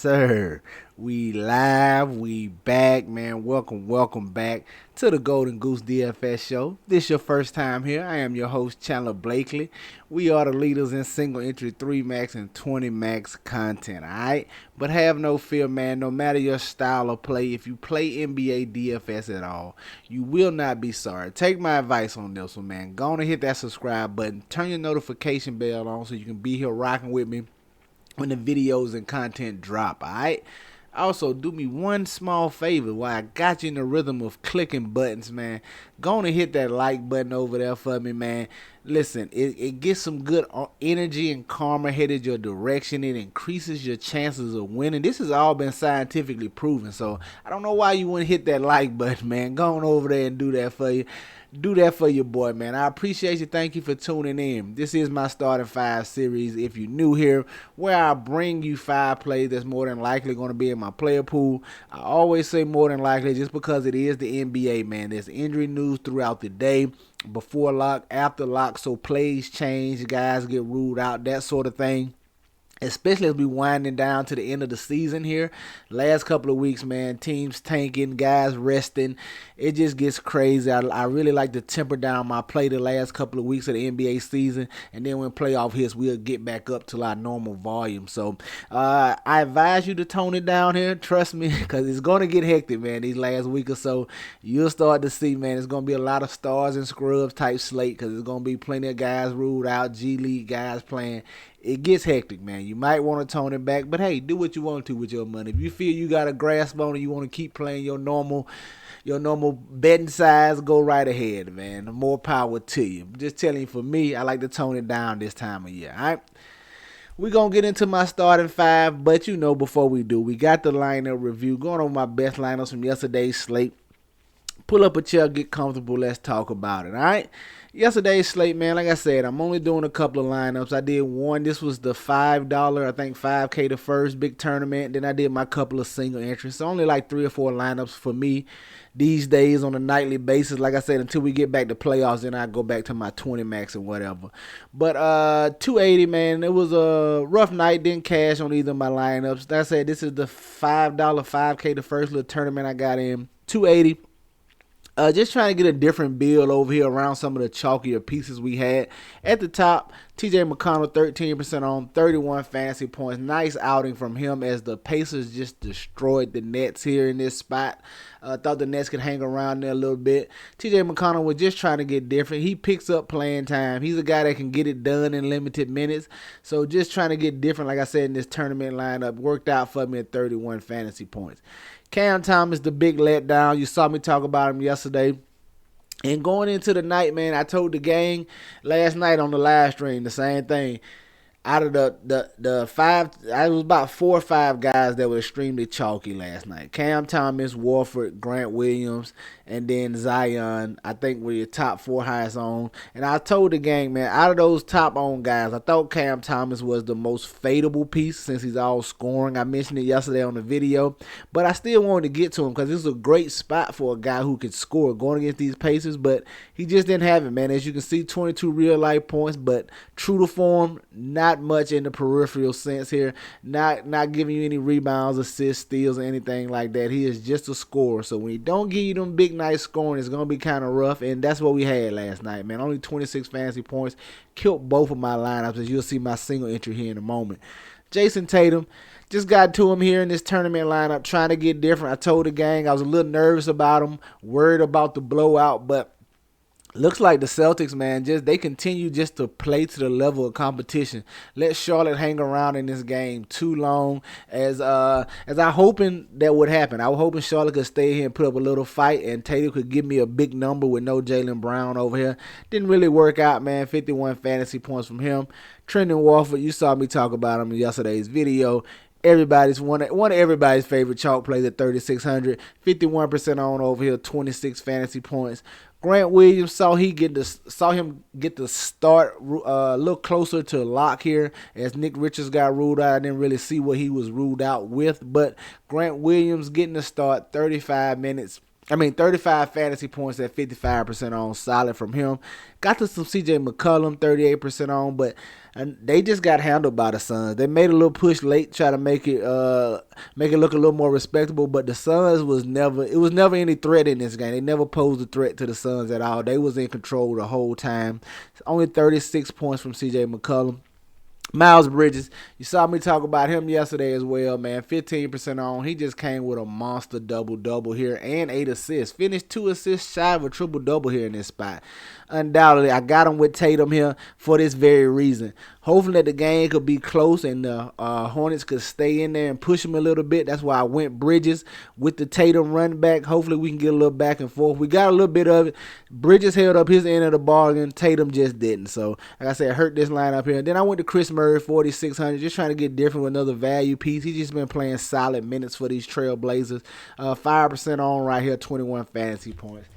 sir. We live, we back, man. Welcome back to the Golden Goose DFS show. This your first time here. I am your host, Chandler Blakely. We are the leaders in single entry 3 max and 20 max content, alright? But have no fear, man. No matter your style of play, if you play NBA DFS at all, you will not be sorry. Take my advice on this one, man. Go on and hit that subscribe button. Turn your notification bell on so you can be here rocking with me when the videos and content drop, alright? Also, do me one small favor while I got you in the rhythm of clicking buttons, man. Go on and hit that like button over there for me, man. Listen, it gets some good energy and karma headed your direction. It increases your chances of winning. This has all been scientifically proven, so I don't know why you wouldn't hit that like button, man. Go on over there and do that for you. Do that for your boy, man. I appreciate you. Thank you for tuning in. This is my starting 5 series. If you're new here, where I bring you 5 plays that's more than likely going to be in my player pool. I always say more than likely just because it is the NBA, man. There's injury news throughout the day, before lock, after lock, so plays change, guys get ruled out, that sort of thing. Especially as we winding down to the end of the season here. Last couple of weeks, man, teams tanking, guys resting. It just gets crazy. I really like to temper down my play the last couple of weeks of the NBA season. And then when playoff hits, we'll get back up to our normal volume. So I advise you to tone it down here. Trust me, because it's going to get hectic, man, these last week or so. You'll start to see, man, it's going to be a lot of stars and scrubs type slate because there's going to be plenty of guys ruled out, G League guys playing. It gets hectic, man. You might want to tone it back, but hey, do what you want to with your money. If you feel you got a grasp on it, you want to keep playing your normal betting size, go right ahead, man. More power to you. I'm just telling you, for me, I like to tone it down this time of year, all right? We're going to get into my starting 5, but before we do, we got the lineup review. Going on my best lineups from yesterday's slate. Pull up a chair, get comfortable, let's talk about it, all right? Yesterday's slate, man, like I said, I'm only doing a couple of lineups. I did one. This was the $5, I think 5K the first big tournament. Then I did my couple of single entries. So only like 3 or 4 lineups for me these days on a nightly basis. Like I said, until we get back to playoffs, then I go back to my 20 max and whatever. But 280, man, it was a rough night. Didn't cash on either of my lineups. Like I said, this is the $5, 5K the first little tournament I got in. 280. Just trying to get a different build over here around some of the chalkier pieces we had. At the top, TJ McConnell, 13% on, 31 fantasy points. Nice outing from him as the Pacers just destroyed the Nets here in this spot. Thought the Nets could hang around there a little bit. TJ McConnell was just trying to get different. He picks up playing time. He's a guy that can get it done in limited minutes. So just trying to get different, like I said, in this tournament lineup. Worked out for me at 31 fantasy points. Cam Thomas, the big letdown. You saw me talk about him yesterday. And going into the night, man, I told the gang last night on the live stream the same thing. Out of the 5, I was about 4 or 5 guys that were extremely chalky last night. Cam Thomas, Warford, Grant Williams, and then Zion, I think were your top 4 highest on. And I told the gang, man, out of those top on guys, I thought Cam Thomas was the most fadeable piece since he's all scoring. I mentioned it yesterday on the video, but I still wanted to get to him because this is a great spot for a guy who could score going against these Pacers, but he just didn't have it, man. As you can see, 22 real life points, but true to form, not much in the peripheral sense here, not giving you any rebounds, assists, steals, or anything like that. He is just a scorer. So when he don't give you them big night scoring, it's gonna be kind of rough, and that's what we had last night, man. Only 26 fantasy points, killed both of my lineups, as you'll see my single entry here in a moment. Jason Tatum, just got to him here in this tournament lineup, trying to get different. I told the gang I was a little nervous about him, worried about the blowout, but looks like the Celtics, man, they continue just to play to the level of competition. Let Charlotte hang around in this game too long, as I hoping that would happen. I was hoping Charlotte could stay here and put up a little fight, and Tatum could give me a big number with no Jaylen Brown over here. Didn't really work out, man. 51 fantasy points from him. Trendon Warford, you saw me talk about him in yesterday's video. Everybody's one of everybody's favorite chalk plays at 3,600, 51% on over here, 26 fantasy points. Grant Williams, saw him get the start a little closer to lock here as Nick Richards got ruled out. I didn't really see what he was ruled out with, but Grant Williams getting the start, 35 minutes, 35 fantasy points at 55% on, solid from him. Got to some CJ McCollum, 38% on, but they just got handled by the Suns. They made a little push late, try to make it look a little more respectable, but the Suns was never any threat in this game. They never posed a threat to the Suns at all. They was in control the whole time. Only 36 points from CJ McCollum. Miles Bridges, you saw me talk about him yesterday as well, man. 15% on. He just came with a monster double-double here and 8 assists. Finished 2 assists shy of a triple-double here in this spot. Undoubtedly, I got him with Tatum here for this very reason. Hopefully that the game could be close and the Hornets could stay in there and push him a little bit. That's why I went Bridges with the Tatum run back. Hopefully we can get a little back and forth. We got a little bit of it. Bridges held up his end of the bargain. Tatum just didn't. So, like I said, hurt this lineup here. Then I went to Chris Murray, 4,600. Just trying to get different with another value piece. He's just been playing solid minutes for these Trailblazers. 5% on right here, 21 fantasy points.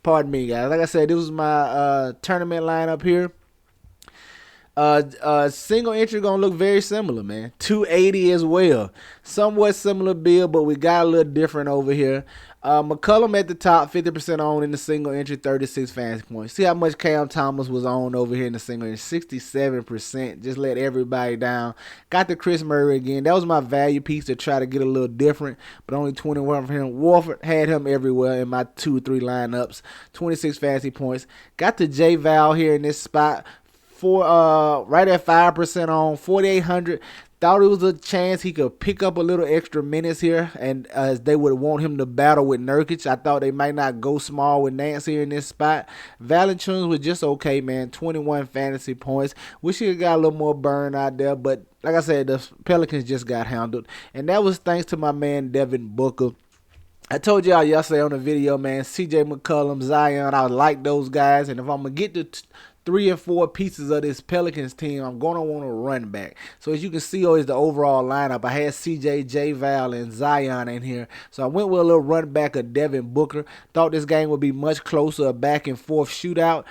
Pardon me, guys. Like I said, this was my tournament lineup here. Single entry gonna look very similar, man. 280 as well. Somewhat similar build, but we got a little different over here. McCollum at the top, 50% on in the single entry, 36 fantasy points. See how much Cam Thomas was on over here in the single entry, 67%. Just let everybody down. Got the Chris Murray again. That was my value piece to try to get a little different, but only 21 for him. Warford had him everywhere in my 2 or 3 lineups, 26 fantasy points. Got the J Val here in this spot. Right at 5% on, 4,800. Thought it was a chance he could pick up a little extra minutes here, and they would want him to battle with Nurkic. I thought they might not go small with Nance here in this spot. Valanciunas was just okay, man. 21 fantasy points. Wish he got a little more burn out there, but like I said, the Pelicans just got handled, and that was thanks to my man Devin Booker. I told y'all yesterday on the video, man, CJ McCollum, Zion, I like those guys, and if I'm going to get to 3 and 4 pieces of this Pelicans team, I'm going to want to run back. So as you can see, is the overall lineup. I had CJ, J Val, and Zion in here. So I went with a little run back of Devin Booker. Thought this game would be much closer, a back and forth shootout.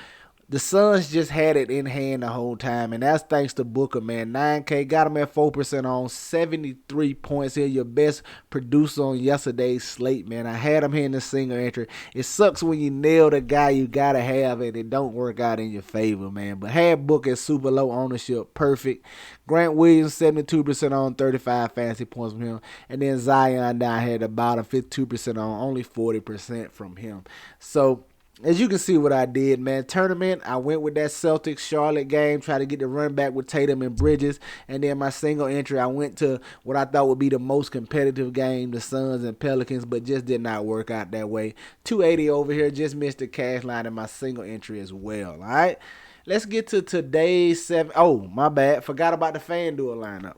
The Suns just had it in hand the whole time, and that's thanks to Booker, man. 9K, got him at 4% on, 73 points here. Your best producer on yesterday's slate, man. I had him here in the single entry. It sucks when you nail the guy you got to have, and it don't work out in your favor, man. But had Booker at super low ownership, perfect. Grant Williams, 72% on, 35 fantasy points from him. And then Zion down here at the bottom, 52% on, only 40% from him. So, as you can see what I did, man. Tournament, I went with that Celtics-Charlotte game, try to get the run back with Tatum and Bridges. And then my single entry, I went to what I thought would be the most competitive game, the Suns and Pelicans, but just did not work out that way. 280 over here, just missed the cash line in my single entry as well, all right? Let's get to today's 7. Oh, my bad. Forgot about the FanDuel lineup.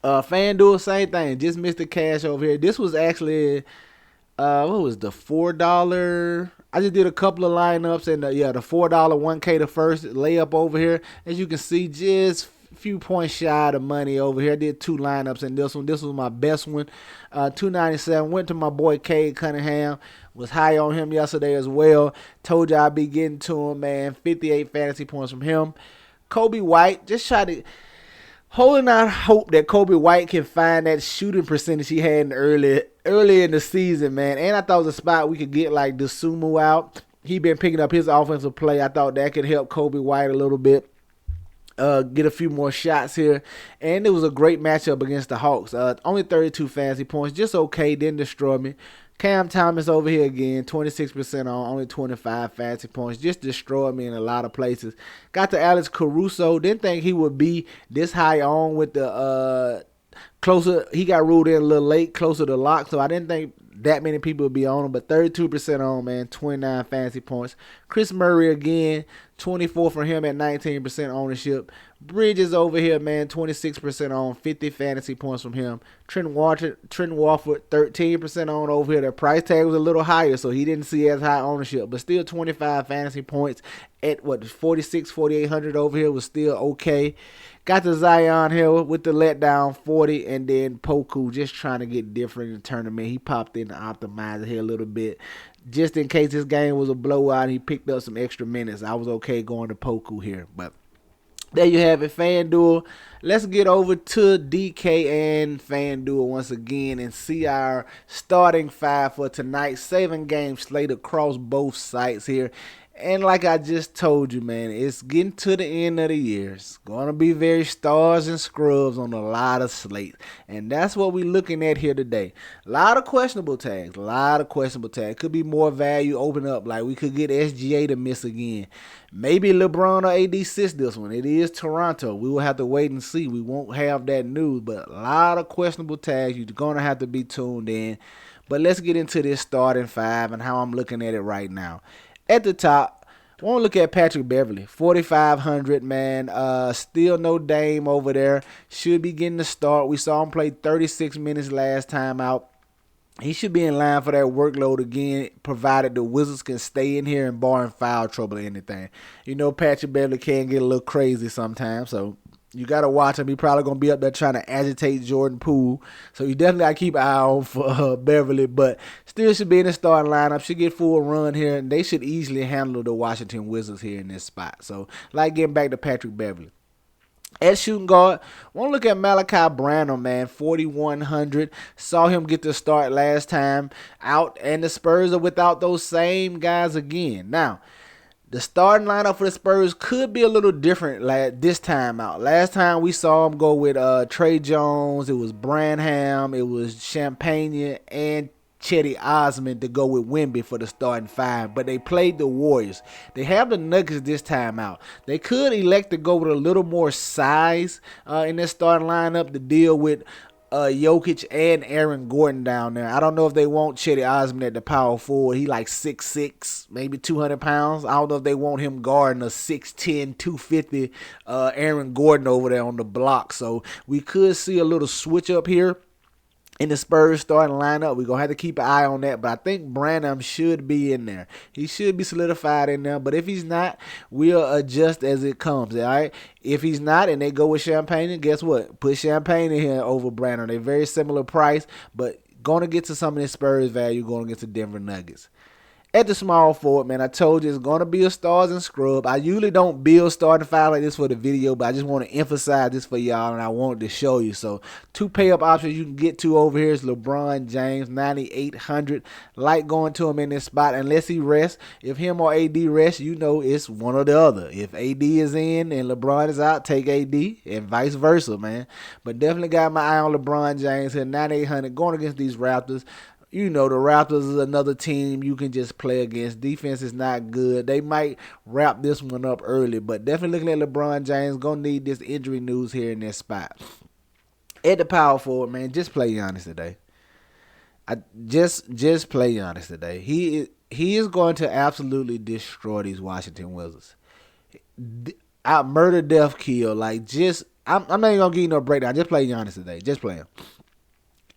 FanDuel, same thing. Just missed the cash over here. This was actually, what was the $4? I just did a couple of lineups, and the $4 1K the first layup over here. As you can see, just a few points shy of the money over here. I did 2 lineups in this one. This was my best one. 297. Went to my boy Cade Cunningham. Was high on him yesterday as well. Told you I'd be getting to him, man. 58 fantasy points from him. Kobe White, just try to holding out hope that Kobe White can find that shooting percentage he had early in the season, man. And I thought it was a spot we could get like DeSumo out. He been picking up his offensive play. I thought that could help Kobe White a little bit. Get a few more shots here. And it was a great matchup against the Hawks. Only 32 fantasy points. Just okay. Didn't destroy me. Cam Thomas over here again, 26% on, only 25 fantasy points. Just destroyed me in a lot of places. Got to Alex Caruso. Didn't think he would be this high on with the closer. He got ruled in a little late, closer to lock, so I didn't think that many people would be on him. But 32% on, man, 29 fantasy points. Chris Murray again, 24 for him at 19% ownership. Bridges over here, man, 26% on, 50 fantasy points from him. Trent Warford, 13% on over here. The price tag was a little higher, so he didn't see as high ownership, but still 25 fantasy points at 4,800 over here was still okay. Got the Zion here with the letdown, 40, and then Poku just trying to get different in the tournament. He popped in the optimizer here a little bit. Just in case this game was a blowout, he picked up some extra minutes. I was okay going to Poku here, but There you have it, FanDuel. Let's get over to DK and FanDuel once again and see our starting five for tonight. 7 game slate across both sites here. And like I just told you, man, it's getting to the end of the year. It's going to be very stars and scrubs on a lot of slates. And that's what we're looking at here today. A lot of questionable tags. A lot of questionable tags. Could be more value open up. Like we could get SGA to miss again. Maybe LeBron or AD sits this one. It is Toronto. We will have to wait and see. We won't have that news. But a lot of questionable tags. You're going to have to be tuned in. But let's get into this starting five and how I'm looking at it right now. At the top, I want to look at Patrick Beverley, 4,500, man. Still no Dame over there. Should be getting the start. We saw him play 36 minutes last time out. He should be in line for that workload again, provided the Wizards can stay in here and barring foul trouble or anything. You know, Patrick Beverley can get a little crazy sometimes, so you got to watch him. He probably going to be up there trying to agitate Jordan Poole. So you definitely got to keep an eye on for Beverly. But still should be in the starting lineup. Should get full run here. And they should easily handle the Washington Wizards here in this spot. So like getting back to Patrick Beverly. At shooting guard, want to look at Malachi Branham, man, 4,100. Saw him get the start last time out. And the Spurs are without those same guys again. Now, the starting lineup for the Spurs could be a little different this time out. Last time we saw him go with Trey Jones. It was Branham. It was Champagne and Chetty Osman to go with Wemby for the starting five. But they played the Warriors. They have the Nuggets this time out. They could elect to go with a little more size in their starting lineup to deal with Jokic and Aaron Gordon down there. I don't know if they want Chetty Osman at the power forward. He like 6'6", maybe 200 pounds. I don't know if they want him guarding a 6'10", 250 Aaron Gordon over there on the block. So we could see a little switch up here in the Spurs starting lineup. We're going to have to keep an eye on that. But I think Branham should be in there. He should be solidified in there. But if he's not, we'll adjust as it comes. All right. If he's not and they go with Champagne, guess what? Put Champagne in here over Branham. They're very similar price. But going to get to some of the Spurs value going against the Denver Nuggets. At the small forward, man, I told you it's going to be a stars and scrub. I usually don't build starting five like this for the video, but I just want to emphasize this for y'all, and I wanted to show you. So, 2 pay-up options you can get to over here is LeBron James, 9,800. Like going to him in this spot unless he rests. If him or AD rests, you know it's one or the other. If AD is in and LeBron is out, take AD, and vice versa, man. But definitely got my eye on LeBron James here, 9,800, going against these Raptors. You know, the Raptors is another team you can just play against. Defense is not good. They might wrap this one up early, but definitely looking at LeBron James. Gonna need this injury news here in this spot. At the power forward, man, just play Giannis today. Just play Giannis today. He is going to absolutely destroy these Washington Wizards. Out murder, death, kill. I'm not even gonna give you no breakdown. Just play Giannis today. Just play him.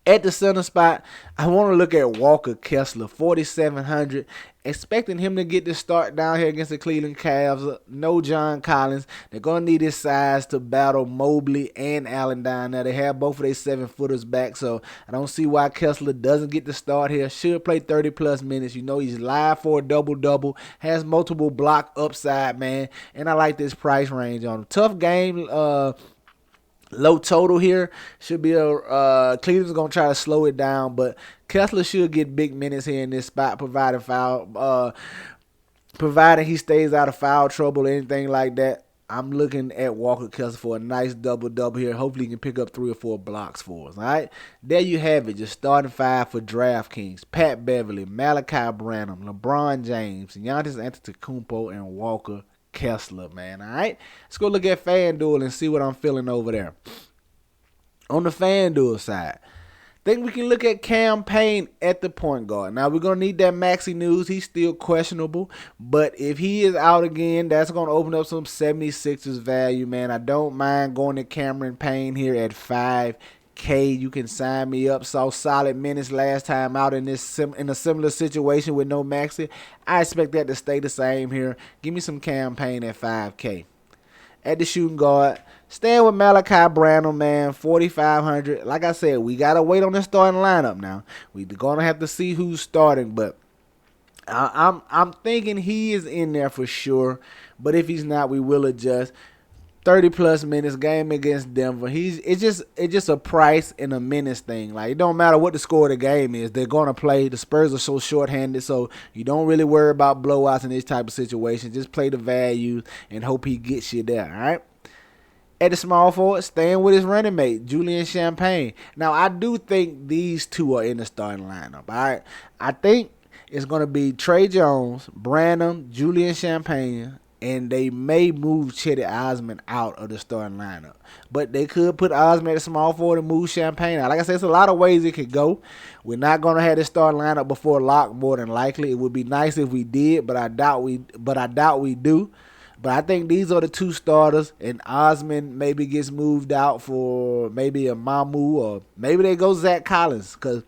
At the center spot, I want to look at Walker Kessler, 4,700. Expecting him to get the start down here against the Cleveland Cavs. No John Collins. They're going to need his size to battle Mobley and Allen down there. They have both of their 7-footers back, so I don't see why Kessler doesn't get the start here. Should play 30-plus minutes. You know he's live for a double-double. Has multiple block upside, man. And I like this price range on him. Tough game. Low total here. Should be Cleveland's gonna try to slow it down, but Kessler should get big minutes here in this spot, provided he stays out of foul trouble or anything like that. I'm looking at Walker Kessler for a nice double-double here. Hopefully he can pick up 3 or 4 blocks for us. All right, there you have it. Just starting five for DraftKings: Pat Beverly, Malachi Branham, LeBron James, Giannis Antetokounmpo, and Walker Kessler, man. All right, let's go look at FanDuel and see what I'm feeling over there. On the FanDuel side, think we can look at Campaign at the point guard. Now, we're going to need that Maxey news. He's still questionable, but if he is out again, that's going to open up some 76ers value, man. I don't mind going to Cameron Payne here at 5K. You can sign me up. Saw solid minutes last time out in a similar situation with no Maxey. I expect that to stay the same here. Give me some Campaign at 5K. At the shooting guard, staying with Malachi Branham, man, 4,500. Like I said, we got to wait on the starting lineup now. We're going to have to see who's starting, but I'm thinking he is in there for sure. But if he's not, we will adjust. 30 plus minutes game against Denver. It's just a price and a minutes thing. Like, it don't matter what the score of the game is, they're gonna play. The Spurs are so shorthanded, so you don't really worry about blowouts in this type of situation. Just play the value and hope he gets you there. All right. At the small forward, staying with his running mate, Julian Champagne. Now, I do think these two are in the starting lineup. All right. I think it's going to be Trey Jones, Branham, Julian Champagne, and they may move Chetty Osman out of the starting lineup. But they could put Osman at the small forward and move Champagne out. Like I said, it's a lot of ways it could go. We're not going to have the starting lineup before lock, more than likely. It would be nice if we did, but I doubt we do. But I think these are the two starters, and Osman maybe gets moved out for maybe a Mamu, or maybe they go Zach Collins, because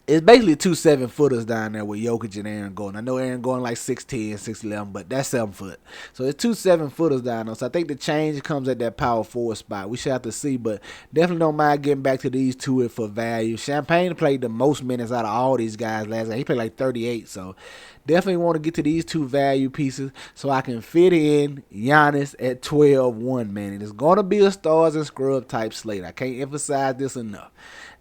it's basically two 7-footers down there with Jokic and Aaron Gordon. I know Aaron Gordon like 6'10", 6'11", but that's 7 foot. So it's two 7-footers down there. So I think the change comes at that power forward spot. We should have to see, but definitely don't mind getting back to these two for value. Champagne played the most minutes out of all these guys last night. He played like 38, so definitely want to get to these two value pieces so I can fit in Giannis at 12-1, man. It is going to be a stars and scrub type slate. I can't emphasize this enough.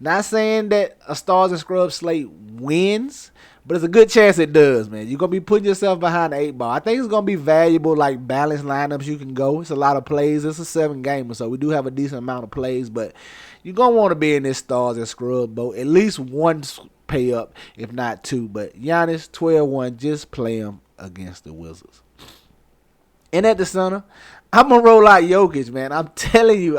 Not saying that a stars and scrub slate wins, but it's a good chance it does, man. You're going to be putting yourself behind the 8 ball. I think it's going to be valuable, like balanced lineups you can go. It's a lot of plays. It's a 7-gamer, so we do have a decent amount of plays, but you're going to want to be in this stars and scrub boat. At least one pay up, if not two. But Giannis, 12-1, just play him against the Wizards. And at the center, I'm going to roll out Jokic, man. I'm telling you,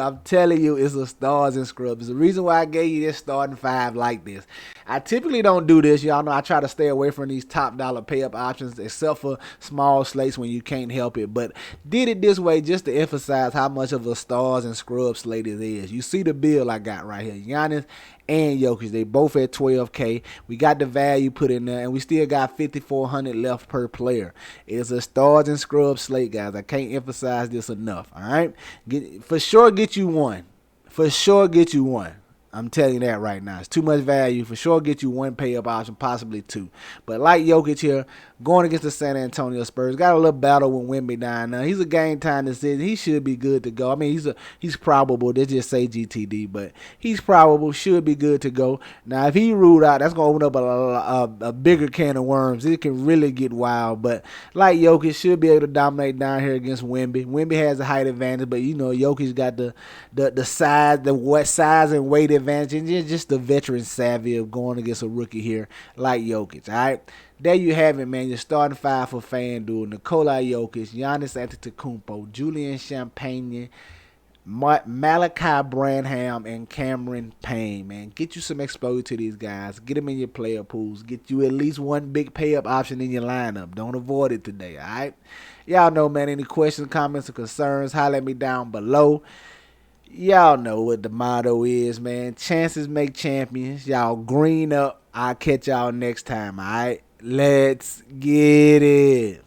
it's a stars and scrubs. It's the reason why I gave you this starting 5 like this. I typically don't do this. Y'all know I try to stay away from these top dollar pay-up options, except for small slates when you can't help it. But did it this way just to emphasize how much of a stars and scrubs slate it is. You see the bill I got right here. Giannis and Jokic, they both at $12K. We got the value put in there, and we still got $5,400 left per player. It's a stars and scrubs slate, guys. I can't emphasize this enough. All right, for sure, get you one. For sure, get you one. I'm telling you that right now. It's too much value. For sure, get you one pay-up option, possibly two. But like Jokic here, going against the San Antonio Spurs, got a little battle with Wemby down there. He's a game time decision. He should be good to go. I mean, he's probable. They just say GTD, but he's probable. Should be good to go. Now, if he ruled out, that's going to open up a bigger can of worms. It can really get wild. But like Jokic, should be able to dominate down here against Wemby. Wemby has a height advantage, but you know Jokic got the size and weight advantage, and just the veteran savvy of going against a rookie here like Jokic. All right, there you have it, man. You're starting 5 for FanDuel: Nikola Jokic, Giannis Antetokounmpo, Julian Champagne, Malachi Branham, and Cameron Payne, man. Get you some exposure to these guys. Get them in your player pools. Get you at least one big pay-up option in your lineup. Don't avoid it today, all right? Y'all know, man, any questions, comments, or concerns, holler at me down below. Y'all know what the motto is, man. Chances make champions. Y'all green up. I'll catch y'all next time, all right? Let's get it.